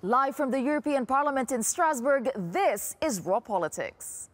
Live from the European Parliament in Strasbourg, this is Raw Politics.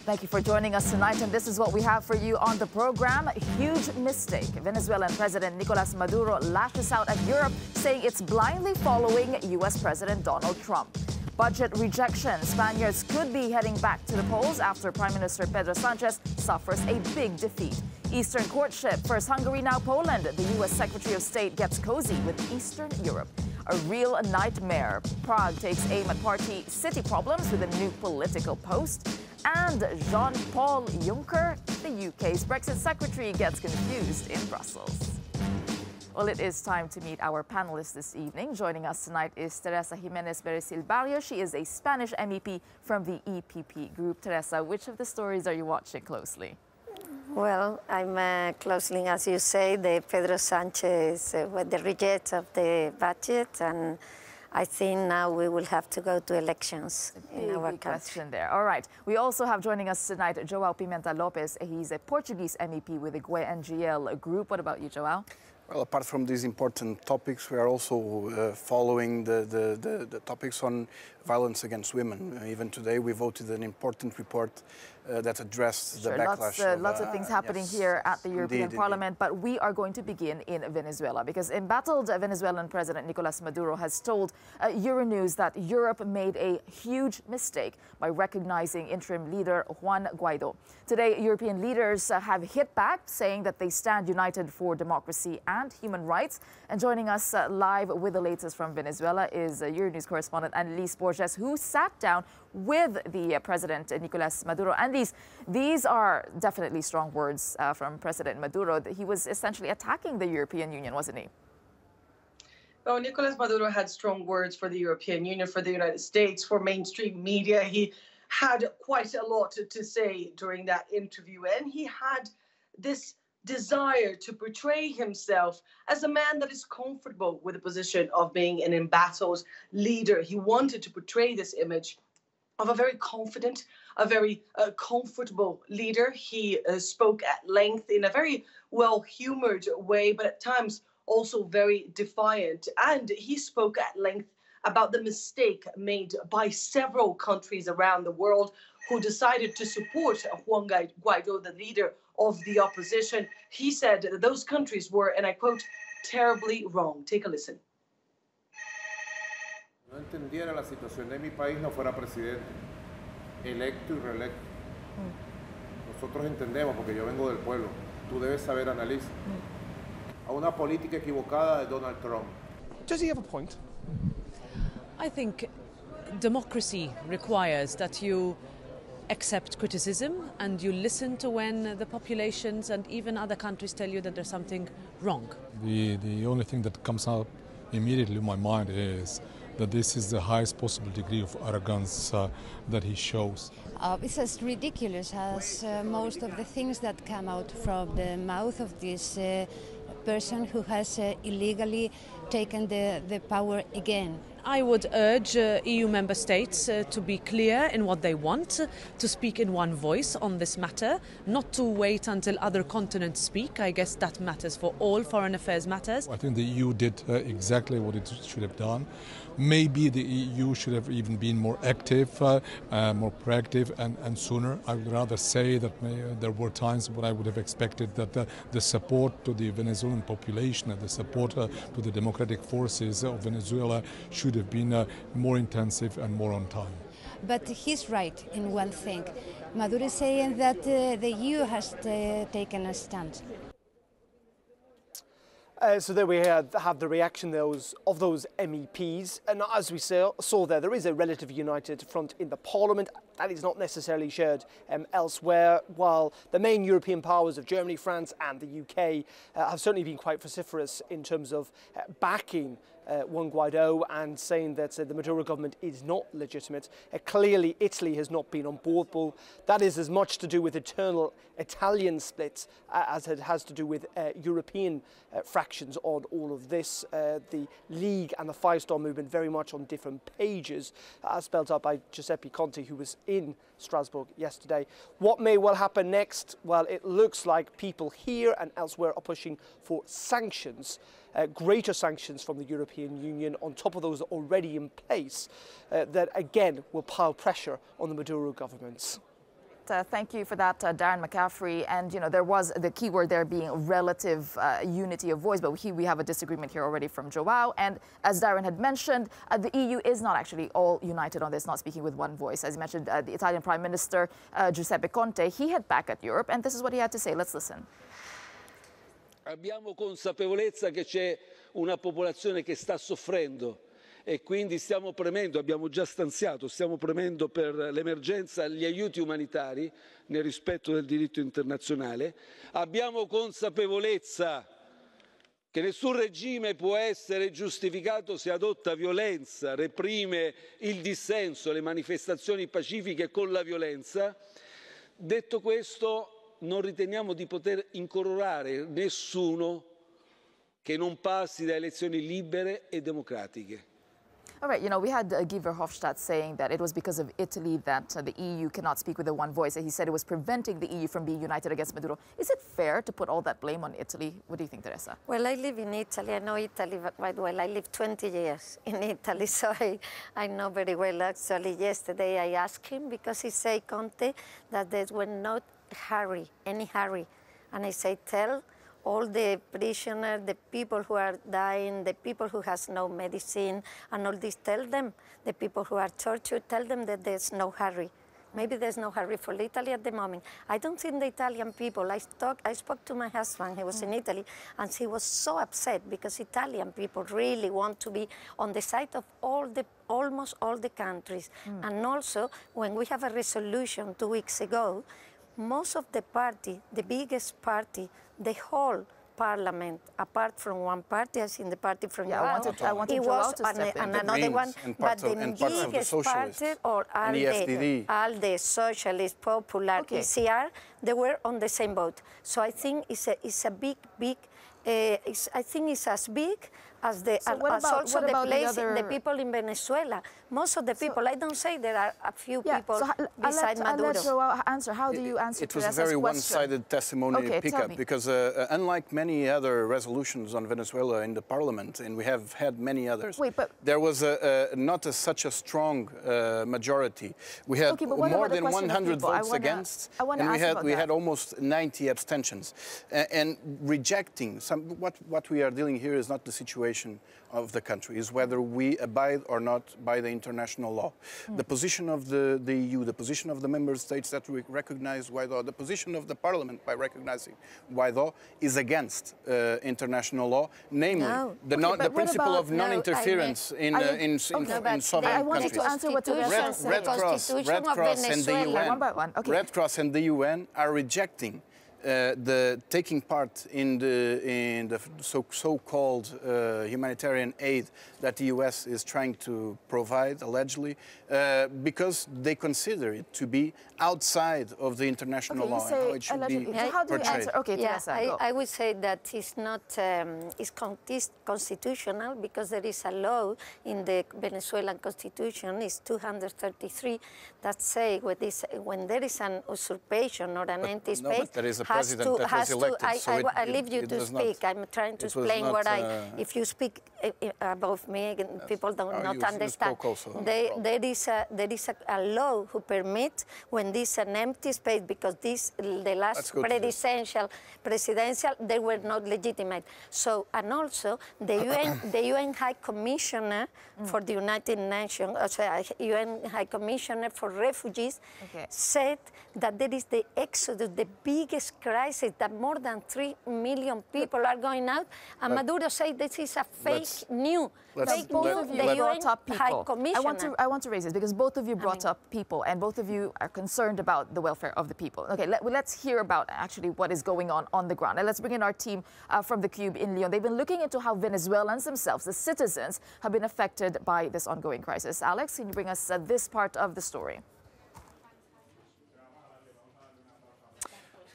Thank you for joining us tonight, and this is what we have for you on the program. Huge mistake. Venezuelan President Nicolas Maduro lashes out at Europe, saying it's blindly following U.S. President Donald Trump. Budget rejection. Spaniards could be heading back to the polls after Prime Minister Pedro Sanchez suffers a big defeat. Eastern courtship. First Hungary, now Poland. The U.S. Secretary of State gets cozy with Eastern Europe. A real nightmare. Prague takes aim at party city problems with a new political post. And Jean-Paul Juncker, the UK's Brexit secretary, gets confused in Brussels. Well, it is time to meet our panelists this evening. Joining us tonight is Teresa Jimenez Beresil Barrio. She is a Spanish MEP from the EPP group. Teresa, which of the stories are you watching closely? Well, I'm closely, as you say, the Pedro Sanchez, with the reject of the budget, and I think now we will have to go to elections in our country. Question there. All right. We also have joining us tonight João Pimenta Lopes. He's a Portuguese MEP with the GUE NGL group. What about you, João? Well, apart from these important topics, we are also following the topics on violence against women. Even today, we voted an important report that addressed the backlash. Lots of things happening here at the European Parliament, but we are going to begin in Venezuela because embattled Venezuelan President Nicolas Maduro has told Euronews that Europe made a huge mistake by recognizing interim leader Juan Guaido. Today, European leaders have hit back, saying that they stand united for democracy and human rights. And joining us live with the latest from Venezuela is Euronews correspondent Annelise Borges, who sat down with the President Nicolas Maduro. And these are definitely strong words from President Maduro. He was essentially attacking the European Union, wasn't he? Well, Nicolas Maduro had strong words for the European Union, for the United States, for mainstream media. He had quite a lot to say during that interview, and he had this desire to portray himself as a man that is comfortable with the position of being an embattled leader. He wanted to portray this image of a very confident, a very comfortable leader. He spoke at length in a very well-humored way, but at times also very defiant. And he spoke at length about the mistake made by several countries around the world who decided to support Juan Guaido, the leader of the opposition. He said that those countries were, and I quote, terribly wrong. Take a listen. No entendiera la situación de mi país no fuera presidente, electo y reelecto. Nosotros entendemos, porque yo vengo del pueblo. Tú debes saber, Annalise, a una política equivocada de Donald Trump. Does he have a point? I think democracy requires that you accept criticism and you listen to when the populations and even other countries tell you that there's something wrong. The only thing that comes up immediately in my mind is that this is the highest possible degree of arrogance that he shows. It's as ridiculous as most of the things that come out from the mouth of this person who has illegally taken the power again. I would urge EU member states to be clear in what they want, to speak in one voice on this matter, not to wait until other continents speak. I guess that matters for all foreign affairs matters. I think the EU did exactly what it should have done. Maybe the EU should have even been more active, more proactive and sooner. I would rather say that there were times when I would have expected that the support to the Venezuelan population and the support to the democratic forces of Venezuela should have been more intensive and more on time. But he's right in one thing. Maduro is saying that the EU has taken a stand. So there we have the reaction of those MEPs, and as we saw there is a relatively united front in the Parliament. That is not necessarily shared elsewhere, while the main European powers of Germany, France and the UK have certainly been quite vociferous in terms of backing Juan Guaido and saying that the Maduro government is not legitimate. Clearly Italy has not been on board, but that is as much to do with internal Italian splits as it has to do with European fractions on all of this. The League and the Five Star Movement very much on different pages, as spelled out by Giuseppe Conte, who was in Strasbourg yesterday. What may well happen next? Well, it looks like people here and elsewhere are pushing for sanctions, greater sanctions from the European Union on top of those already in place that again will pile pressure on the Maduro governments. Thank you for that, Darren McCaffrey. And, you know, there was the key word there being relative unity of voice, but we have a disagreement here already from Joao. And as Darren had mentioned, the EU is not actually all united on this, not speaking with one voice. As you mentioned, the Italian Prime Minister, Giuseppe Conte, he hit back at Europe, and this is what he had to say. Let's listen. Abbiamo consapevolezza che c'è una popolazione che sta soffrendo. E quindi stiamo premendo, abbiamo già stanziato, stiamo premendo per l'emergenza gli aiuti umanitari nel rispetto del diritto internazionale. Abbiamo consapevolezza che nessun regime può essere giustificato se adotta violenza, reprime il dissenso, le manifestazioni pacifiche con la violenza. Detto questo, non riteniamo di poter incoraggiare nessuno che non passi da elezioni libere e democratiche. All right, you know, we had Guy Verhofstadt saying that it was because of Italy that the EU cannot speak with a one voice. He said it was preventing the EU from being united against Maduro. Is it fair to put all that blame on Italy? What do you think, Teresa? Well, I live in Italy. I know Italy quite well. I lived 20 years in Italy, so I know very well. Actually, yesterday I asked him because he said, Conte, that there was not any hurry. And I say, tell all the prisoners, the people who are dying, the people who has no medicine, and all this, tell them, the people who are tortured, tell them that there's no hurry. Maybe there's no hurry for Italy at the moment. I don't think the Italian people, I spoke to my husband, he was in Italy, and he was so upset because Italian people really want to be on the side of almost all the countries. And also, when we have a resolution 2 weeks ago, most of the party, the biggest party, the whole parliament, apart from one party, as in the party from I wanted Joao to step in. And another one, but the biggest party, or ALDE, Socialist, Popular, ECR, they were on the same boat. So I think it's a big, I think it's as big as the people in Venezuela. Most of the people, I don't say there are a few people beside Maduro. I'll let Joao answer. How do you answer It was a very one-sided testimony pickup because unlike many other resolutions on Venezuela in the parliament, and we have had many others, there was not such a strong majority. We had more than 100 votes against, and we had almost 90 abstentions. And rejecting what we are dealing here is not the situation of the country, is whether we abide or not by the international law. The position of the EU, the position of the member states that we recognize Guaidó, the position of the parliament by recognizing Guaidó is against international law, namely the principle of non-interference in sovereign countries. To answer what Red Cross and the UN are rejecting the taking part in the so-called humanitarian aid that the US is trying to provide, allegedly, because they consider it to be outside of the international law and how it should be portrayed. I would say that it's not it's constitutional because there is a law in the Venezuelan constitution, it's 233, that say when there is an usurpation or an anti-state, president that was elected, so I leave you to speak. I'm trying to explain what if you speak above me, people don't understand. There is a law who permits when this is an empty space, because the last presidential, they were not legitimate. So, and also the UN High Commissioner for the United Nations, UN High Commissioner for Refugees, said that there is the exodus, the biggest crisis, that more than 3 million people are going out, and Maduro said this is a fake news. I want to raise this because both of you brought up people, and both of you are concerned about the welfare of the people. Okay, let's hear about actually what is going on the ground. And let's bring in our team from the Cube in Lyon. They've been looking into how Venezuelans themselves, the citizens, have been affected by this ongoing crisis. Alex, can you bring us this part of the story?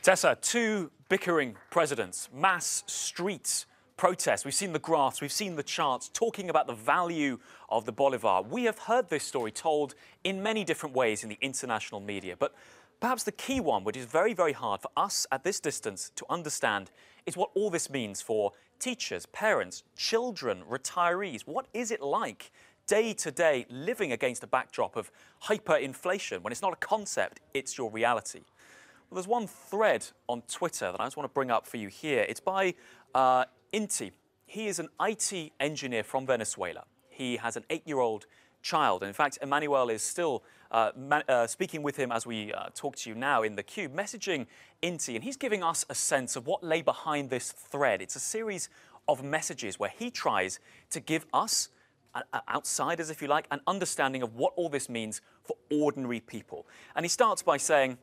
Tessa, two bickering presidents, mass street protests, we've seen the graphs, we've seen the charts talking about the value of the bolivar. We have heard this story told in many different ways in the international media, but perhaps the key one, which is very, very hard for us at this distance to understand, is what all this means for teachers, parents, children, retirees. What is it like day to day living against a backdrop of hyperinflation when it's not a concept, it's your reality? Well, there's one thread on Twitter that I just want to bring up for you here. It's by Inti. He is an IT engineer from Venezuela. He has an 8-year-old child. And in fact, Emmanuel is still speaking with him as we talk to you now in the Cube, messaging Inti. And he's giving us a sense of what lay behind this thread. It's a series of messages where he tries to give us, outsiders, if you like, an understanding of what all this means for ordinary people. And he starts by saying,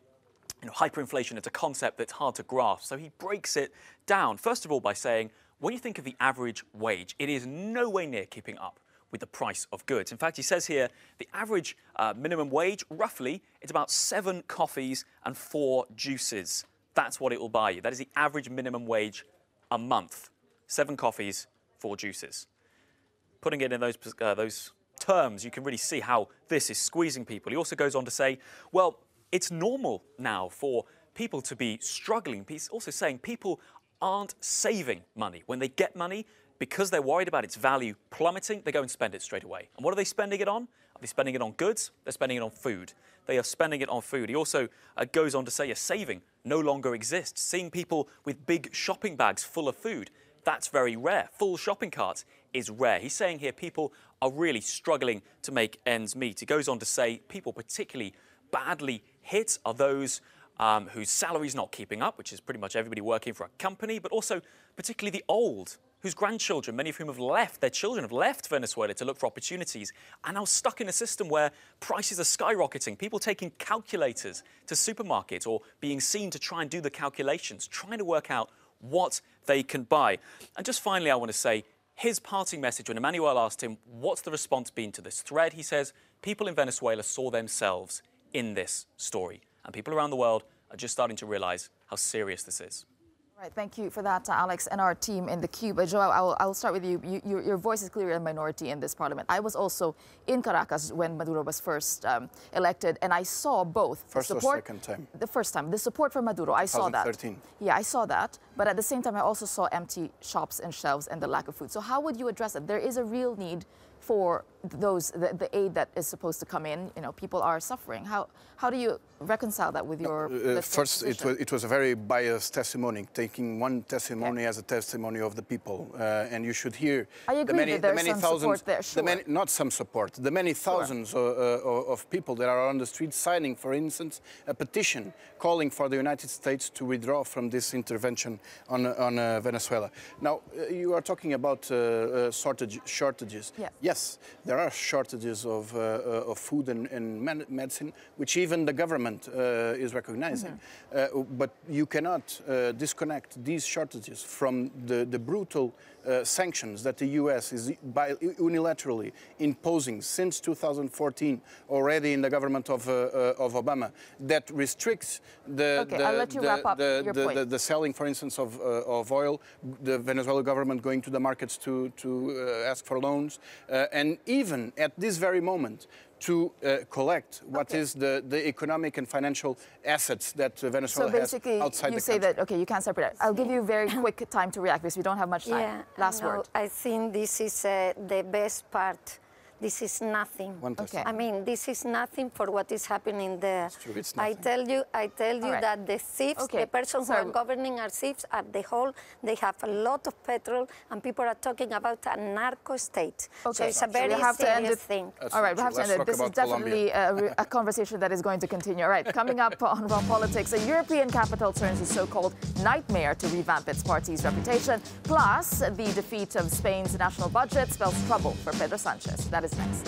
hyperinflation is a concept that's hard to grasp. So he breaks it down, first of all, by saying, when you think of the average wage, it is no way near keeping up with the price of goods. In fact, he says here, the average minimum wage, roughly, it's about 7 coffees and 4 juices. That's what it will buy you. That is the average minimum wage a month. 7 coffees, 4 juices. Putting it in those terms, you can really see how this is squeezing people. He also goes on to say, well, it's normal now for people to be struggling. He's also saying people aren't saving money. When they get money, because they're worried about its value plummeting, they go and spend it straight away. And what are they spending it on? Are they spending it on goods? They're spending it on food. They are spending it on food. He also goes on to say a saving no longer exists. Seeing people with big shopping bags full of food, that's very rare. Full shopping carts is rare. He's saying here people are really struggling to make ends meet. He goes on to say people particularly badly hit are those whose salary's not keeping up, which is pretty much everybody working for a company, but also particularly the old, whose grandchildren, many of whom have left, their children have left Venezuela to look for opportunities, and now stuck in a system where prices are skyrocketing, people taking calculators to supermarkets or being seen to try and do the calculations, trying to work out what they can buy. And just finally, I want to say, his parting message, when Emmanuel asked him, what's the response been to this thread? He says, people in Venezuela saw themselves in this story. And people around the world are just starting to realize how serious this is. Right, thank you for that, Alex, and our team in the Cube. Joao, I'll start with you. Your voice is clearly a minority in this parliament. I was also in Caracas when Maduro was first elected, and I saw both. First or second time? The first time. The support for Maduro, I saw that. 2013. Yeah, I saw that. But at the same time, I also saw empty shops and shelves and the lack of food. So how would you address it? There is a real need for the aid that is supposed to come in. People are suffering. How do you reconcile that with your first, it was a very biased testimony, taking one testimony as a testimony of the people, and you should hear the many thousands, support there, sure. Not some support, the many thousands of people that are on the street signing, for instance, a petition calling for the United States to withdraw from this intervention on Venezuela. Now, you are talking about shortages. Yeah. Yes, there are shortages of food and medicine, which even the government is recognizing. But you cannot disconnect these shortages from the brutal sanctions that the U.S. is unilaterally imposing since 2014, already in the government of Obama, that restricts the selling, for instance, of oil, the Venezuelan government going to the markets to ask for loans, and even at this very moment, to collect what is the economic and financial assets that Venezuela has outside the country. So basically, you say that, okay, you can't separate it. I'll give you very quick time to react because we don't have much time. Yeah, Last word. I think this is the best part. This is nothing. Okay. I mean, this is nothing for what is happening there. It's true, it's I tell you right. that the thieves, the persons who are governing are thieves at the whole. They have a lot of petrol, and people are talking about a narco state. Okay. So it's a very serious thing. All right, we have to end it. This is definitely a conversation that is going to continue. All right, coming up on Raw Politics, a European capital turns a so-called nightmare to revamp its party's reputation. Plus, the defeat of Spain's national budget spells trouble for Pedro Sanchez. That is next.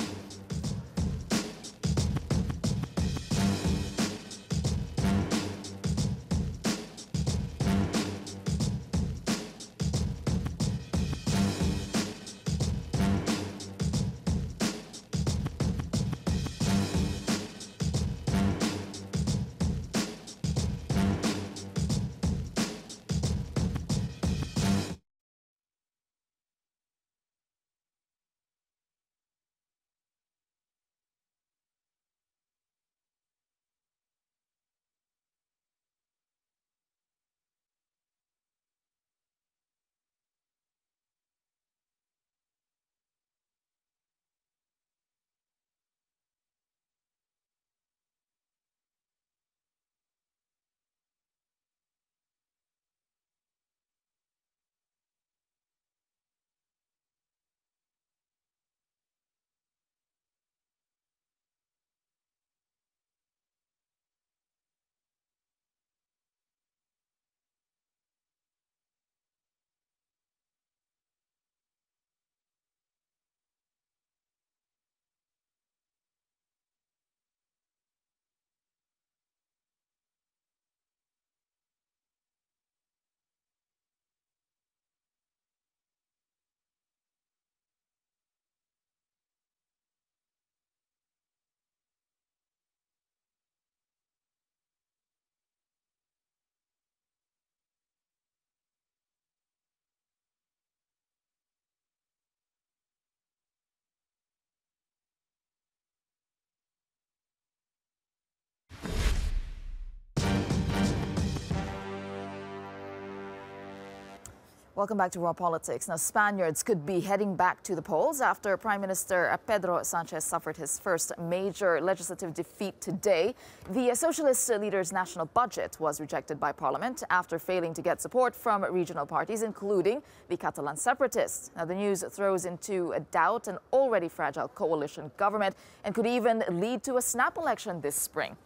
Welcome back to Raw Politics. Now, Spaniards could be heading back to the polls after Prime Minister Pedro Sanchez suffered his first major legislative defeat today. The socialist leader's national budget was rejected by Parliament after failing to get support from regional parties, including the Catalan separatists. Now, the news throws into doubt an already fragile coalition government and could even lead to a snap election this spring.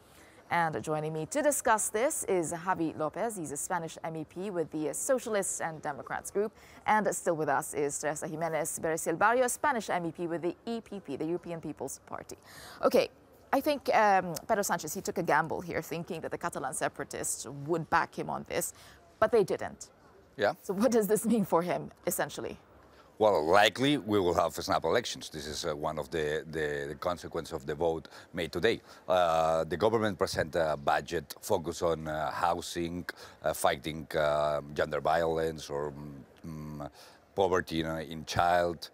And joining me to discuss this is Javi Lopez. He's a Spanish MEP with the Socialists and Democrats group. And still with us is Teresa Jimenez Beresil Barrio, a Spanish MEP with the EPP, the European People's Party. Okay, I think Pedro Sanchez, he took a gamble here, thinking that the Catalan separatists would back him on this, but they didn't. Yeah. So what does this mean for him, essentially? Well, likely we will have snap elections. This is one of the consequences of the vote made today. The government present a budget focused on housing, fighting gender violence or poverty in child,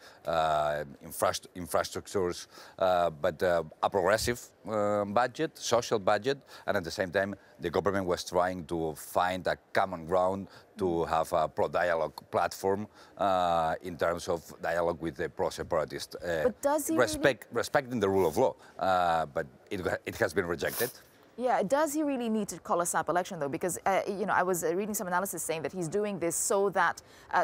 infrastructures, but a progressive budget, social budget, and at the same time the government was trying to find a common ground to have a pro-dialogue platform in terms of dialogue with the pro-separatist, respecting the rule of law, but it has been rejected. Yeah, does he really need to call a snap election, though? Because, you know, I was reading some analysis saying that he's doing this so that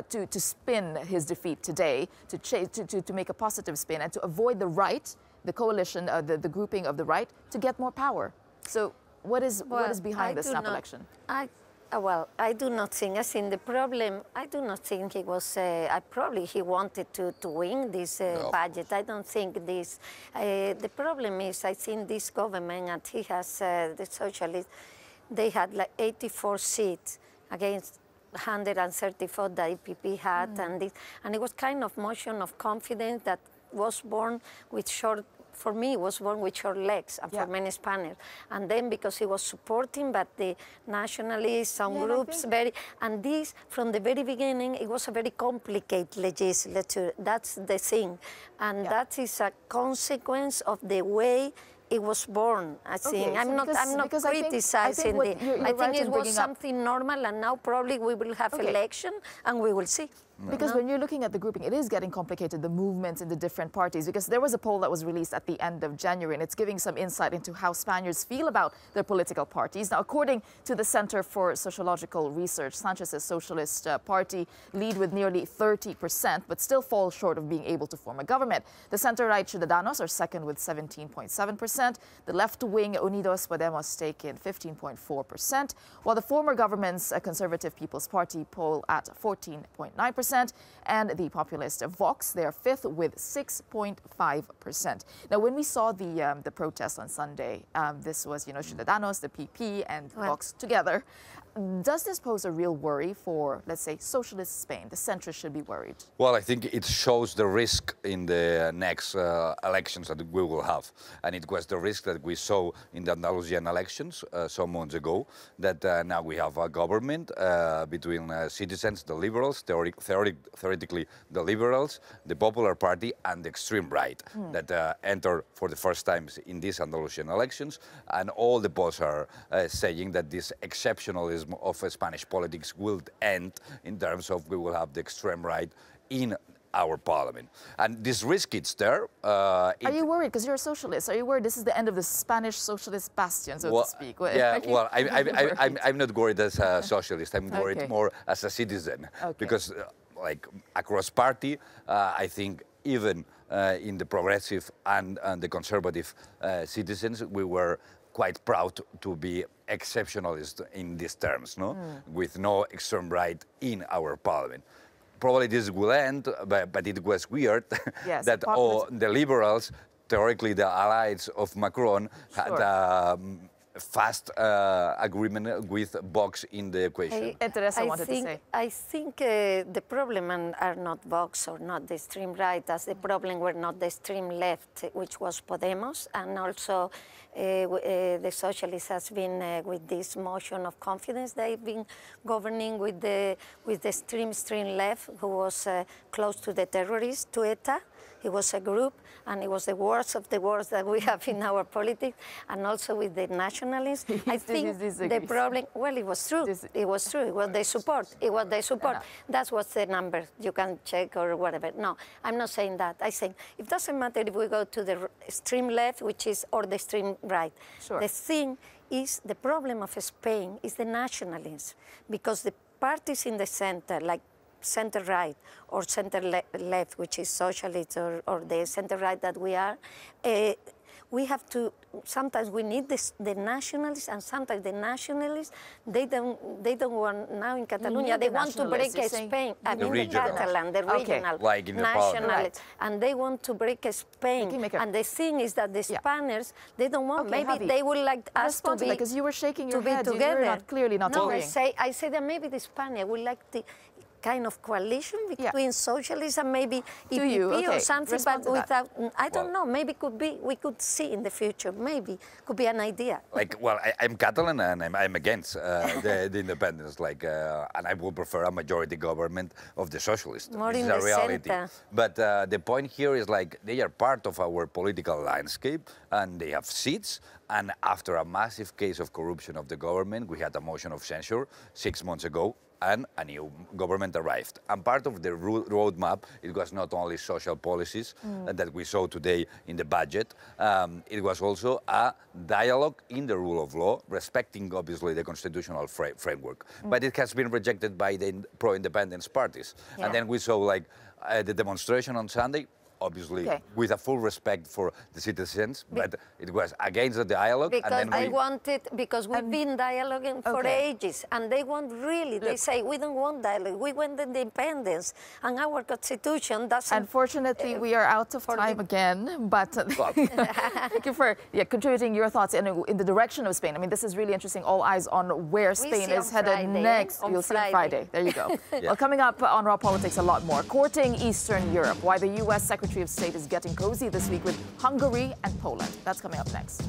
to spin his defeat today, to make a positive spin and to avoid the right, the coalition, the grouping of the right, to get more power. So what is behind the snap election? Well, I do not think, as in the problem, I do not think he was, probably he wanted to win this budget. I don't think this, the problem is, I think this government, and he has, the socialists, they had like 84 seats against 134 that EPP had, and it was kind of motion of confidence that was born with for me, it was born with short legs, and for many Spaniards. And then because he was supporting, but the nationalists, some groups, and this, from the very beginning, it was a very complicated legislature. That's the thing. And that is a consequence of the way it was born. I think I'm not criticizing I think it was something normal, and now probably we will have election and we will see. Because when you're looking at the grouping, it is getting complicated, the movements in the different parties, because there was a poll that was released at the end of January, and it's giving some insight into how Spaniards feel about their political parties. Now, according to the Center for Sociological Research, Sanchez's Socialist Party lead with nearly 30%, but still fall short of being able to form a government. The center-right Ciudadanos are second with 17.7%. The left-wing Unidos Podemos take in 15.4%, while the former government's Conservative People's Party poll at 14.9%. And the populist Vox, they are fifth with 6.5%. Now, when we saw the protest on Sunday, this was, you know, Ciudadanos, the PP, and Vox together. Does this pose a real worry for, let's say, socialist Spain? The centrists should be worried. Well, I think it shows the risk in the next elections that we will have. And it was the risk that we saw in the Andalusian elections some months ago, that now we have a government between citizens, the liberals, theoretically the liberals, the Popular Party, and the extreme right that enter for the first time in these Andalusian elections. And all the polls are saying that this exceptionalism of Spanish politics will end in terms of we will have the extreme right in our parliament. And this risk is there. Are you worried? Because you're a socialist. Are you worried this is the end of the Spanish socialist bastion, so to speak? I'm not worried as a socialist. I'm worried more as a citizen. Because like across party, I think even in the progressive and the conservative citizens, we were quite proud to be exceptionalist in these terms, with no extreme right in our parliament. Probably this will end, but it was weird that the liberals, theoretically the allies of Macron, had fast agreement with Vox in the equation. I think the problem are not Vox or not the extreme right, as the problem were not the extreme left, which was Podemos, and also the socialists has been with this motion of confidence. They've been governing with the extreme left, who was close to the terrorists, to ETA. It was a group, and it was the worst of the worst that we have in our politics, and also with the nationalists. I think the problem, well, it was true. It was true. It was their support. It was their support. That was the number. You can check or whatever. No, I'm not saying that. I think it doesn't matter if we go to the extreme left, which is, or the extreme right. Sure. The thing is, the problem of Spain is the nationalism, because the parties in the center, like center-right or center-left, which is socialist, or the center-right that we are, we have to, sometimes we need the nationalists, and sometimes the nationalists, they don't want, now in Catalonia, they want to break Spain. I mean the Catalan, the regional like in nationalists, and they want to break Spain. And the thing is that the Spaniards, they don't want, maybe Javi, they would like us to be, because you were shaking your head, together. You're not, clearly not no, talking. I say that maybe the Spaniards would like the kind of coalition between socialists and maybe EPP or something, but without, I don't know, maybe could be, we could see in the future, maybe could be an idea. Like, well, I'm Catalan and I'm against the independence, like, and I would prefer a majority government of the socialists. More this in is a the reality. center. But the point here is, like, they are part of our political landscape and they have seats. And after a massive case of corruption of the government, we had a motion of censure 6 months ago, and a new government arrived. And part of the roadmap, it was not only social policies that we saw today in the budget, it was also a dialogue in the rule of law, respecting obviously the constitutional framework. But it has been rejected by the pro-independence parties. And then we saw, like, the demonstration on Sunday, obviously with a full respect for the citizens, but it was against the dialogue. Because and then I wanted, because we've been dialoguing for ages, and they want really, they say, we don't want dialogue, we want independence, and our constitution doesn't... Unfortunately, we are out of time again, but thank you for contributing your thoughts in the direction of Spain. I mean, this is really interesting, all eyes on where Spain is headed next. You'll see on Friday. There you go. Well, coming up on Raw Politics, a lot more. Courting Eastern Europe, why the U.S. Secretary of State is getting cozy this week with Hungary and Poland. That's coming up next.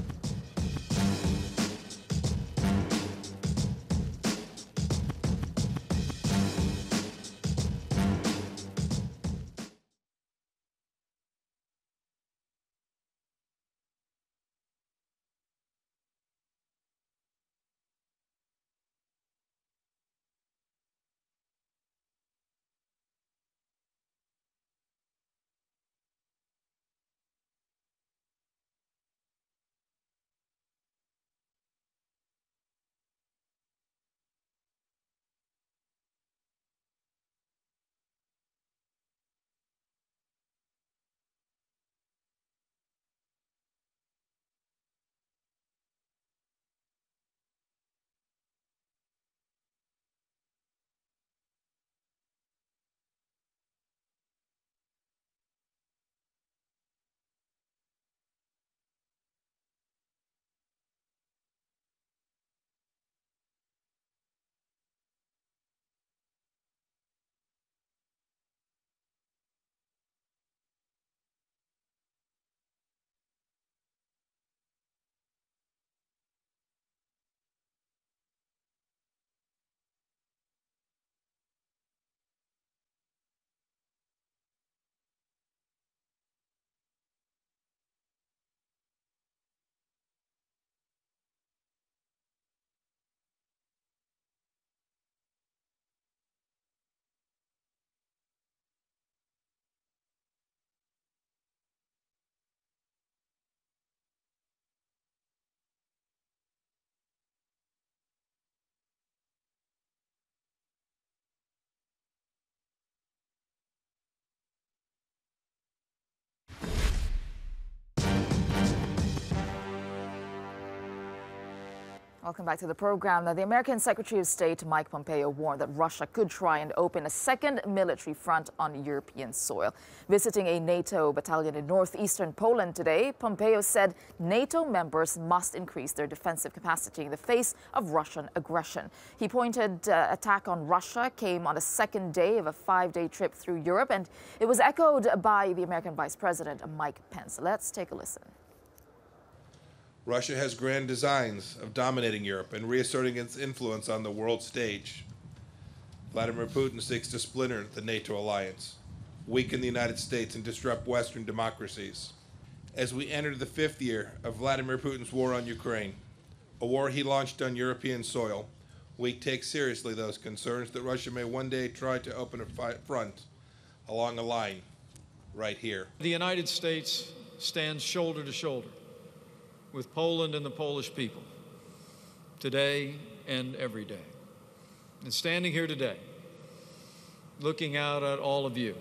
Welcome back to the program. Now, the American Secretary of State Mike Pompeo warned that Russia could try and open a second military front on European soil. Visiting a NATO battalion in northeastern Poland today, Pompeo said NATO members must increase their defensive capacity in the face of Russian aggression. He pointed attack on Russia came on the second day of a 5-day trip through Europe, and it was echoed by the American Vice President Mike Pence. Let's take a listen. Russia has grand designs of dominating Europe and reasserting its influence on the world stage. Vladimir Putin seeks to splinter the NATO alliance. weaken the United States, and disrupt Western democracies. As we enter the 5th year of Vladimir Putin's war on Ukraine, a war he launched on European soil, we take seriously those concerns that Russia may one day try to open a front along a line right here. The United States stands shoulder to shoulder with Poland and the Polish people today and every day. And standing here today, looking out at all of you,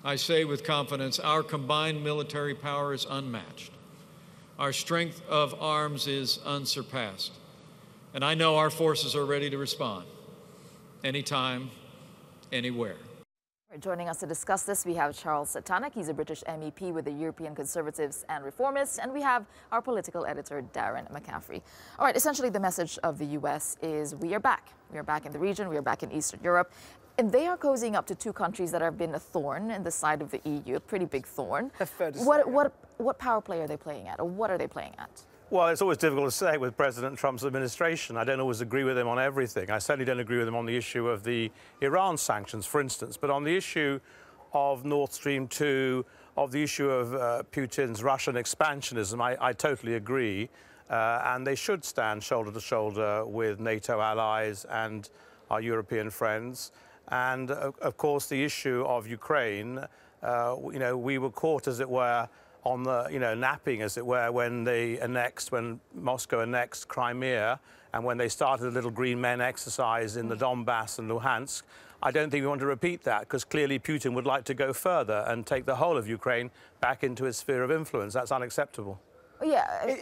I say with confidence, our combined military power is unmatched. Our strength of arms is unsurpassed. And I know our forces are ready to respond anytime, anywhere. Joining us to discuss this, we have Charles Tanak. He's a British MEP with the European Conservatives and Reformists. And we have our political editor, Darren McCaffrey. All right, essentially the message of the U.S. is we are back. We are back in the region. We are back in Eastern Europe. And they are cozying up to two countries that have been a thorn in the side of the EU, a pretty big thorn. What power play are they playing at, or what are they playing at? Well, it's always difficult to say with President Trump's administration. I don't always agree with him on everything. I certainly don't agree with him on the issue of the Iran sanctions, for instance. But on the issue of Nord Stream 2, of the issue of Putin's Russian expansionism, I totally agree. And they should stand shoulder to shoulder with NATO allies and our European friends. And, of course, the issue of Ukraine, we were caught, as it were, on the, napping, as it were, when Moscow annexed Crimea and when they started a little green men exercise in the Donbass and Luhansk. I don't think we want to repeat that, because clearly Putin would like to go further and take the whole of Ukraine back into his sphere of influence. That's unacceptable. Yeah.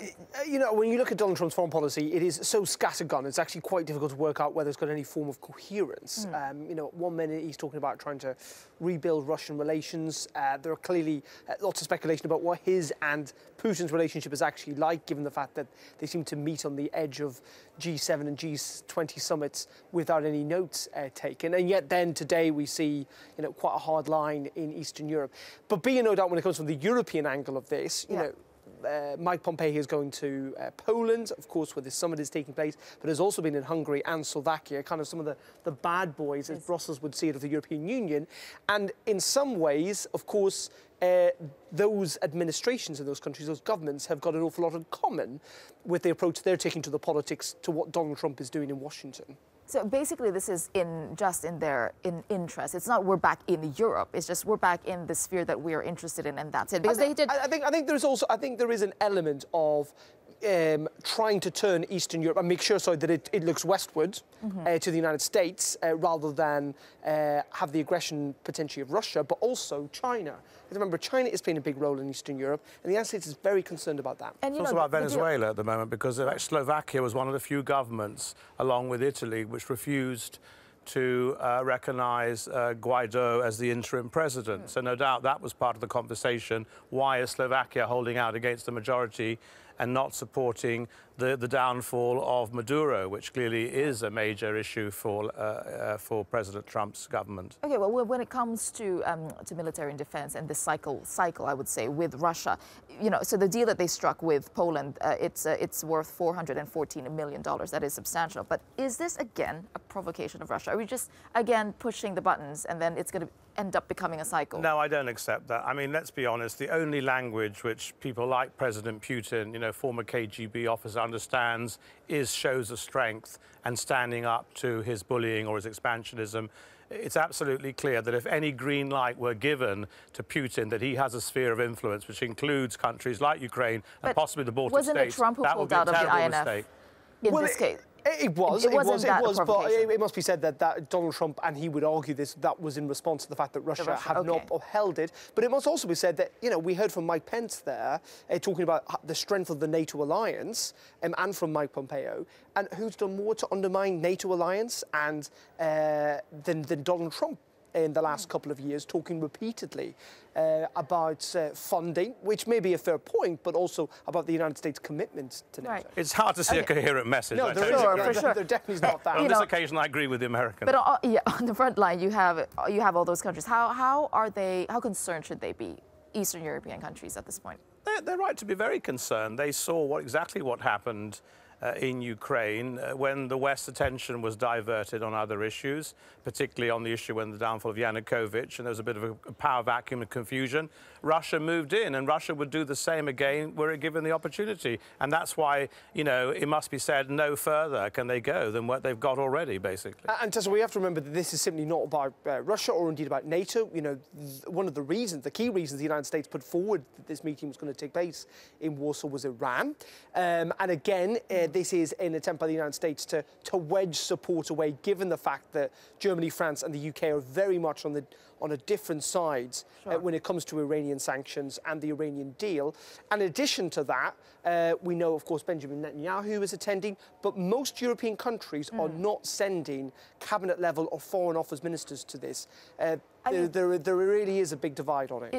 When you look at Donald Trump's foreign policy, it is so scattergun, it's actually quite difficult to work out whether it's got any form of coherence. One minute he's talking about trying to rebuild Russian relations. There are clearly lots of speculation about what his and Putin's relationship is actually like, given the fact that they seem to meet on the edge of G7 and G20 summits without any notes taken. And yet then today we see, quite a hard line in Eastern Europe. But be in no doubt when it comes from the European angle of this, Mike Pompeo is going to Poland, of course, where this summit is taking place, but has also been in Hungary and Slovakia, kind of some of the bad boys, as Brussels would see it, of the European Union. And in some ways, of course, those administrations in those countries, those governments, have got an awful lot in common with the approach they're taking to the politics, to what Donald Trump is doing in Washington. So basically, this is just in their interest. It's not we're back in Europe. It's just we're back in the sphere that we're interested in, and that's it. Because I think there is an element of trying to turn Eastern Europe and make sure that it looks westward to the United States rather than have the aggression potentially of Russia, but also China. Remember, China is playing a big role in Eastern Europe, and the United States is very concerned about that. And it's also about Venezuela at the moment, because Slovakia was one of the few governments, along with Italy, which refused to recognise Guaido as the interim president. So no doubt that was part of the conversation. Why is Slovakia holding out against the majority and not supporting the downfall of Maduro, which clearly is a major issue for President Trump's government? Okay, well, when it comes to military and defense and this cycle, I would say, with Russia, so the deal that they struck with Poland, it's worth $414 million. That is substantial. But is this, again, a provocation of Russia? Are we just, again, pushing the buttons and then it's going to end up becoming a cycle? No, I don't accept that. I mean, let's be honest, the only language which people like President Putin, former KGB officer, understands is shows of strength and standing up to his bullying or his expansionism. It's absolutely clear that if any green light were given to Putin, that he has a sphere of influence, which includes countries like Ukraine and possibly the Baltic states. Wasn't it Trump who pulled out of the INF in this case? It was, but it must be said that Donald Trump, and he would argue this, that was in response to the fact that Russia had not upheld it. But it must also be said that, we heard from Mike Pence there, talking about the strength of the NATO alliance, and from Mike Pompeo, and who's done more to undermine NATO alliance than Donald Trump in the last couple of years, talking repeatedly about funding, which may be a fair point, but also about the United States' commitment to NATO. Right. It's hard to see a coherent message. No, for sure. There definitely is not that. On this occasion, I agree with the Americans. But on the front line, you have all those countries. How concerned should they be, Eastern European countries, at this point? They're right to be very concerned. They saw exactly what happened in Ukraine when the West's attention was diverted on other issues, particularly on the issue when the downfall of Yanukovych, and there was a bit of a power vacuum and confusion. Russia moved in, and Russia would do the same again were it given the opportunity. And that's why, you know, it must be said no further can they go than what they've got already, basically. And Tessa, we have to remember that this is simply not about Russia or indeed about NATO. You know, one of the reasons, the key reasons the United States put forward that this meeting was going to take place in Warsaw was Iran. And again, this is an attempt by the United States to wedge support away, given the fact that Germany, France and the UK are very much on a different sides when it comes to Iranian sanctions and the Iranian deal. And in addition to that, we know, of course, Benjamin Netanyahu is attending, but most European countries are not sending cabinet-level or foreign office ministers to this. There really is a big divide on it.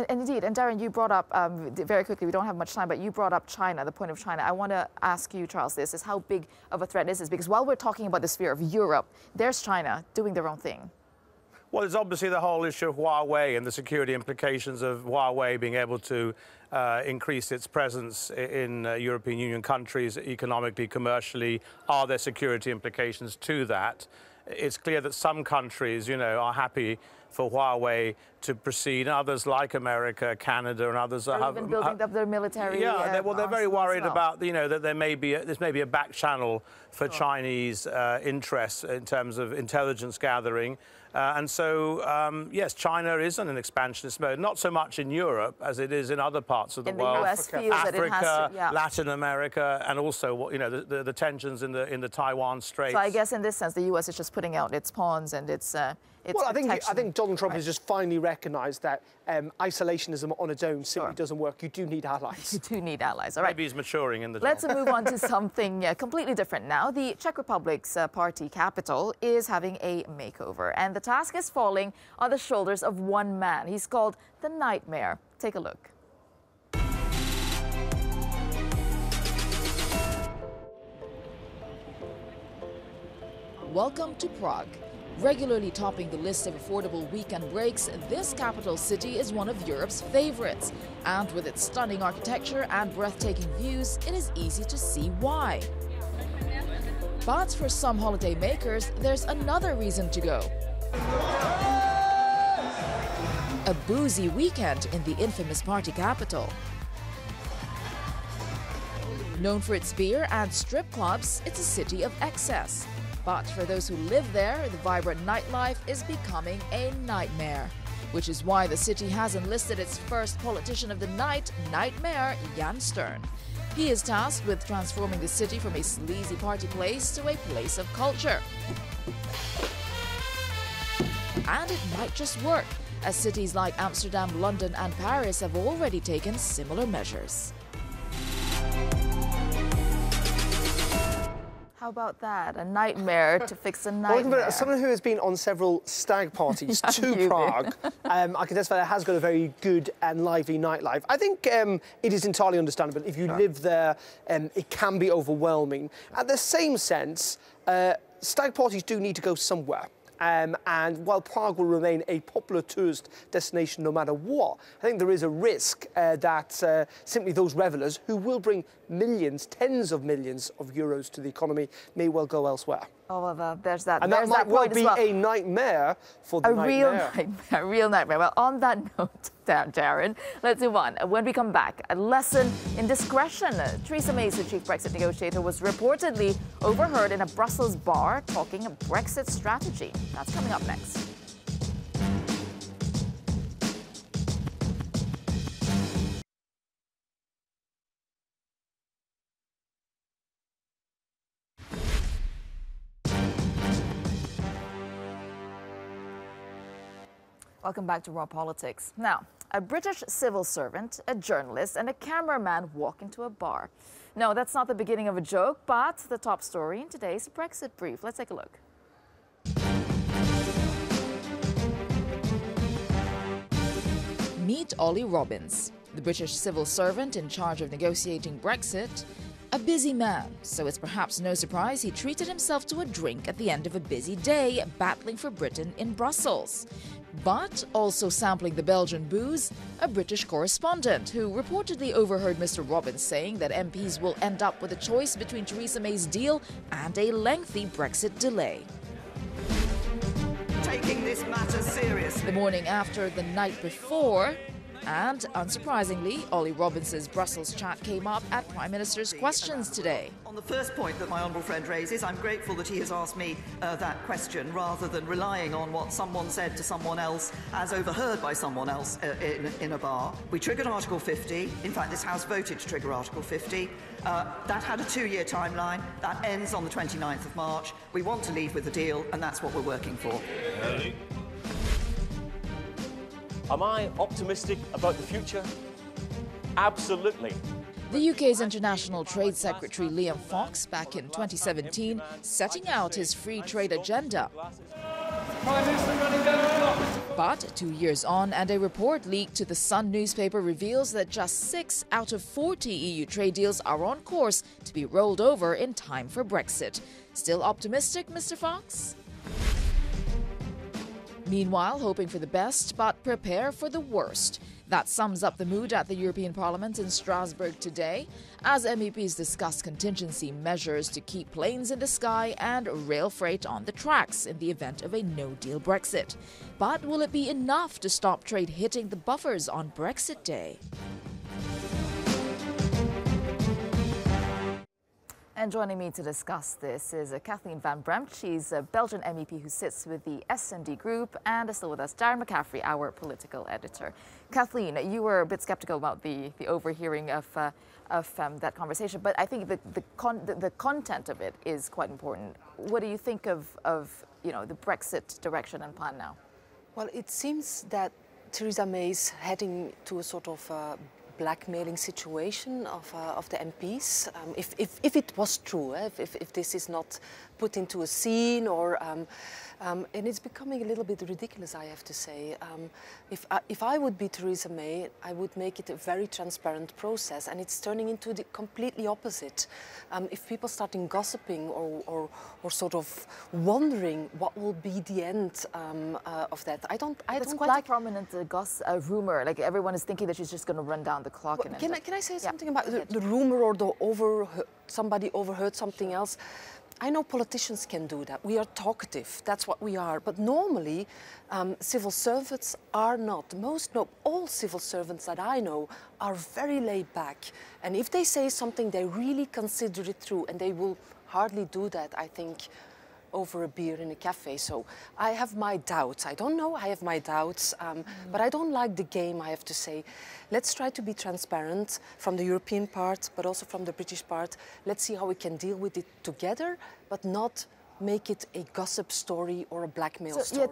Indeed. And Darren, you brought up, very quickly, we don't have much time, but you brought up China, the point of China. I want to ask you, Charles, this is how big of a threat is this? Because while we're talking about the sphere of Europe, there's China doing their own thing. Well, there's obviously the whole issue of Huawei and the security implications of Huawei being able to increase its presence in European Union countries economically, commercially. Are there security implications to that? It's clear that some countries, you know, are happy for Huawei to proceed. Others, like America, Canada, and others, are even building up their military. Yeah, they're very worried about, you know, that this may be a back channel for Chinese interests in terms of intelligence gathering. And so, yes, China is in an expansionist mode, not so much in Europe as it is in other parts of the world. Africa, Latin America, and also, you know, the tensions in the Taiwan Straits. So I guess in this sense, the US is just putting out its pawns and its well, I think Donald Trump has just finally recognised that isolationism on its own simply doesn't work. You do need allies. You do need allies. All right. Maybe he's maturing in the job. Let's move on to something completely different now. The Czech Republic's party capital is having a makeover, and the task is falling on the shoulders of one man. He's called the Nightmare. Take a look. Welcome to Prague. Regularly topping the list of affordable weekend breaks, this capital city is one of Europe's favorites. And with its stunning architecture and breathtaking views, it is easy to see why. But for some holiday makers, there's another reason to go. A boozy weekend in the infamous party capital. Known for its beer and strip clubs, it's a city of excess. But for those who live there, the vibrant nightlife is becoming a nightmare. Which is why the city has enlisted its first politician of the night, Nightmare Jan Stern. He is tasked with transforming the city from a sleazy party place to a place of culture. And it might just work, as cities like Amsterdam, London and Paris have already taken similar measures. How about that? A nightmare to fix a nightmare. Well, someone who has been on several stag parties to Prague, I can testify that has got a very good and lively nightlife. I think it is entirely understandable. If you live there, it can be overwhelming. At the same sense, stag parties do need to go somewhere. And while Prague will remain a popular tourist destination no matter what, I think there is a risk that simply those revellers who will bring millions, tens of millions of euros to the economy may well go elsewhere. Oh, well, there's that. And that might well be a nightmare for the nightmare. A real nightmare. Well, on that note, Darren, let's move on. When we come back, a lesson in discretion. Theresa May's chief Brexit negotiator was reportedly overheard in a Brussels bar talking Brexit strategy. That's coming up next. Welcome back to Raw Politics. Now, a British civil servant, a journalist, and a cameraman walk into a bar. No, that's not the beginning of a joke, but the top story in today's Brexit brief. Let's take a look. Meet Ollie Robbins, the British civil servant in charge of negotiating Brexit, A busy man, so it's perhaps no surprise he treated himself to a drink at the end of a busy day battling for Britain in Brussels. But also sampling the Belgian booze, a British correspondent who reportedly overheard Mr. Robbins saying that MPs will end up with a choice between Theresa May's deal and a lengthy Brexit delay. Taking this matter seriously. The morning after the night before, and unsurprisingly, Ollie Robbins's Brussels chat came up at Prime Minister's Questions today. On the first point that my honourable friend raises, I'm grateful that he has asked me that question rather than relying on what someone said to someone else as overheard by someone else in a bar. We triggered Article 50. In fact, this House voted to trigger Article 50. That had a 2-year timeline. That ends on the 29th of March. We want to leave with a deal, and that's what we're working for. Am I optimistic about the future? Absolutely. The UK's International Trade Secretary Liam Fox, back in 2017, setting out his free trade agenda. But 2 years on, and a report leaked to the Sun newspaper reveals that just 6 out of 40 EU trade deals are on course to be rolled over in time for Brexit. Still optimistic, Mr. Fox? Meanwhile, hoping for the best, but prepare for the worst. That sums up the mood at the European Parliament in Strasbourg today, as MEPs discuss contingency measures to keep planes in the sky and rail freight on the tracks in the event of a no-deal Brexit. But will it be enough to stop trade hitting the buffers on Brexit Day? And joining me to discuss this is Kathleen Van Bremt. She's a Belgian MEP who sits with the S&D group, and still with us, Darren McCaffrey, our political editor. Kathleen, you were a bit skeptical about the overhearing of that conversation, but I think the content of it is quite important. What do you think of the Brexit direction and plan now? Well, it seems that Theresa May is heading to a sort of blackmailing situation of the MPs. If it was true, if this is not put into a scene, or and it's becoming a little bit ridiculous, I have to say. If I would be Theresa May, I would make it a very transparent process, and it's turning into the completely opposite. If people starting gossiping or sort of wondering what will be the end of that, I don't It's quite a prominent rumor. Like, everyone is thinking that she's just going to run down the clock. Well, can I say something about the rumor, or somebody overheard something else? I know politicians can do that. We are talkative, that's what we are. But normally, civil servants are not. All civil servants that I know are very laid back. And if they say something, they really consider it through. And they will hardly do that, I think, over a beer in a cafe. So I have my doubts. I don't know, I have my doubts. But I don't like the game, I have to say. Let's try to be transparent from the European part, but also from the British part. Let's see how we can deal with it together, but not make it a gossip story or a blackmail story.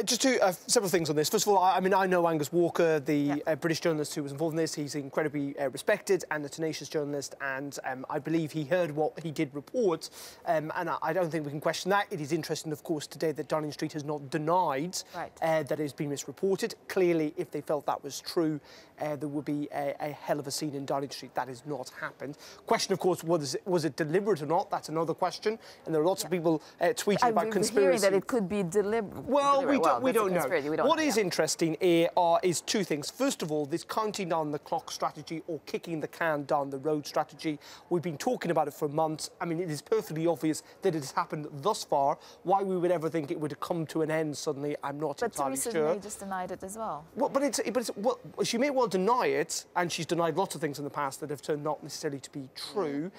Just several things on this. First of all, I mean, I know Angus Walker, the British journalist who was involved in this. He's incredibly respected and a tenacious journalist, and I believe he heard what he did report, and I don't think we can question that. It is interesting, of course, today that Downing Street has not denied that it has been misreported. Clearly, if they felt that was true, there would be a hell of a scene in Downing Street. That has not happened. Question, of course, was it deliberate or not? That's another question, and there are lots of people tweeting about conspiracy. Hearing that it could be deliberate. Well, we don't know. What is interesting here is two things. First of all, this counting down the clock strategy, or kicking the can down the road strategy. We've been talking about it for months. I mean, it is perfectly obvious that it has happened thus far. Why we would ever think it would come to an end suddenly, I'm not entirely sure. But Theresa May just denied it as well. Well, she may well deny it, and she's denied lots of things in the past that have turned not necessarily to be true.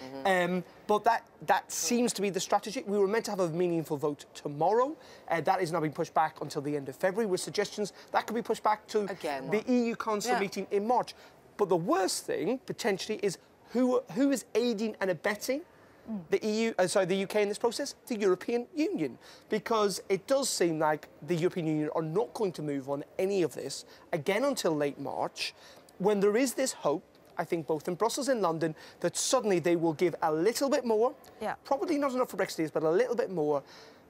But that seems to be the strategy. We were meant to have a meaningful vote tomorrow. That is now being pushed back until the end of February, with suggestions that could be pushed back to the EU Council meeting in March. But the worst thing, potentially, is who is aiding and abetting the the UK in this process? The European Union. Because it does seem like the European Union are not going to move on any of this again until late March, when there is this hope, I think, both in Brussels and London, that suddenly they will give a little bit more, probably not enough for Brexiteers, but a little bit more,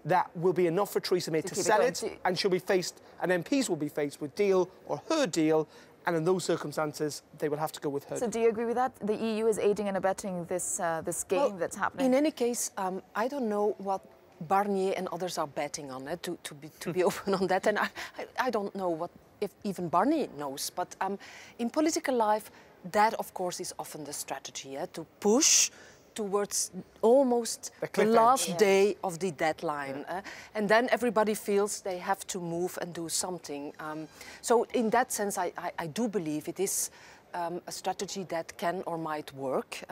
that will be enough for Theresa May to sell it, and she'll be faced, and MPs will be faced with deal or her deal, and in those circumstances, they will have to go with her. So do you agree with that? The EU is aiding and abetting this game that's happening? In any case, I don't know what Barnier and others are betting on it, to be open on that. And I don't know if even Barnier knows. But in political life, that, of course, is often the strategy, to push towards almost the last day of the deadline. And then everybody feels they have to move and do something. So in that sense, I do believe it is a strategy that can or might work.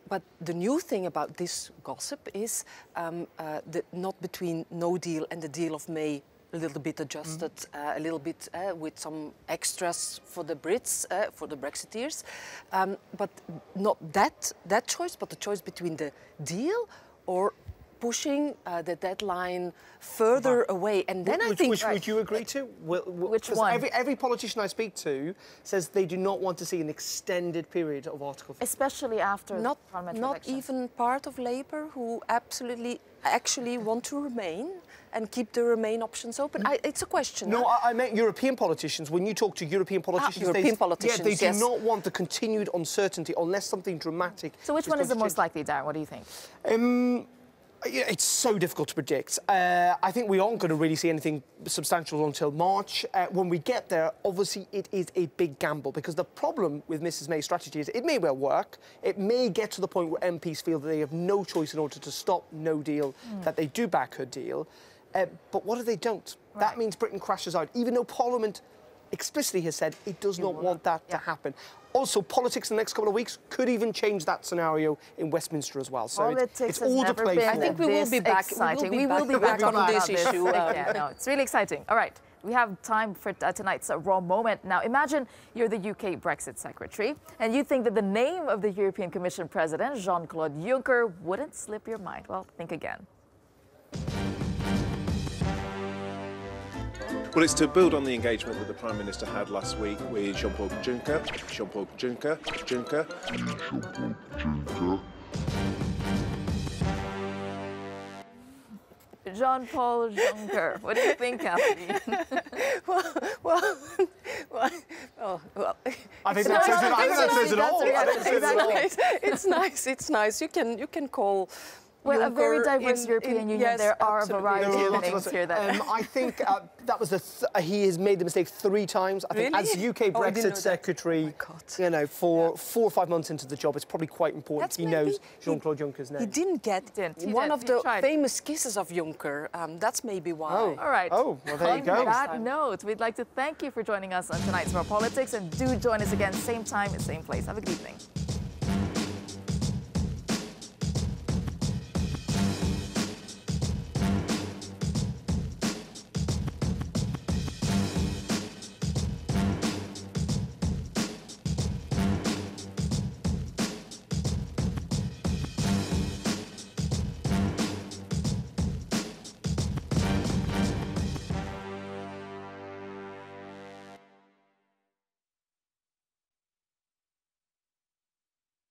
But the new thing about this gossip is not between no deal and the deal of May, a little bit adjusted, a little bit with some extras for the Brits, for the Brexiteers. But not that choice, but the choice between the deal or pushing the deadline further away. And then I think... Would you agree to? Which one? Every politician I speak to says they do not want to see an extended period of Article 50. Especially after the parliamentary elections. Not even part of Labour who actually want to remain and keep the Remain options open. It's a question. No, I meant European politicians. When you talk to European politicians, they do not want the continued uncertainty unless something dramatic. So which one is the most likely, Darren? What do you think? It's so difficult to predict. I think we aren't going to really see anything substantial until March. When we get there, obviously, it is a big gamble because the problem with Mrs May's strategy is it may well work. It may get to the point where MPs feel that they have no choice in order to stop no deal, that they do back her deal. But what if they don't? Right. That means Britain crashes out, even though Parliament explicitly has said it does not want that to happen. Also, politics in the next couple of weeks could even change that scenario in Westminster as well. So it's all to play for. I think we will be back. We will be back on this issue. No, it's really exciting. All right. We have time for tonight's raw moment. Now, imagine you're the UK Brexit Secretary and you think that the name of the European Commission President, Jean-Claude Juncker, wouldn't slip your mind. Well, think again. Well, it's to build on the engagement that the Prime Minister had last week with Jean-Paul Juncker. Jean-Paul Juncker. Jean-Paul Juncker. What do you think, Kathleen? well. I think that says it all. It's nice. You can call. Well, a very diverse European Union. Yes, there are a variety of names here. That I think that was he has made the mistake 3 times. I think as UK Brexit Secretary, you know, for 4 or 5 months into the job, it's probably quite important he knows Jean-Claude Juncker's name. He didn't get one of the famous kisses of Juncker. That's maybe why. Oh, all right. Oh, well, there you go. On that note, we'd like to thank you for joining us on tonight's Raw Politics, and do join us again, same time, same place. Have a good evening.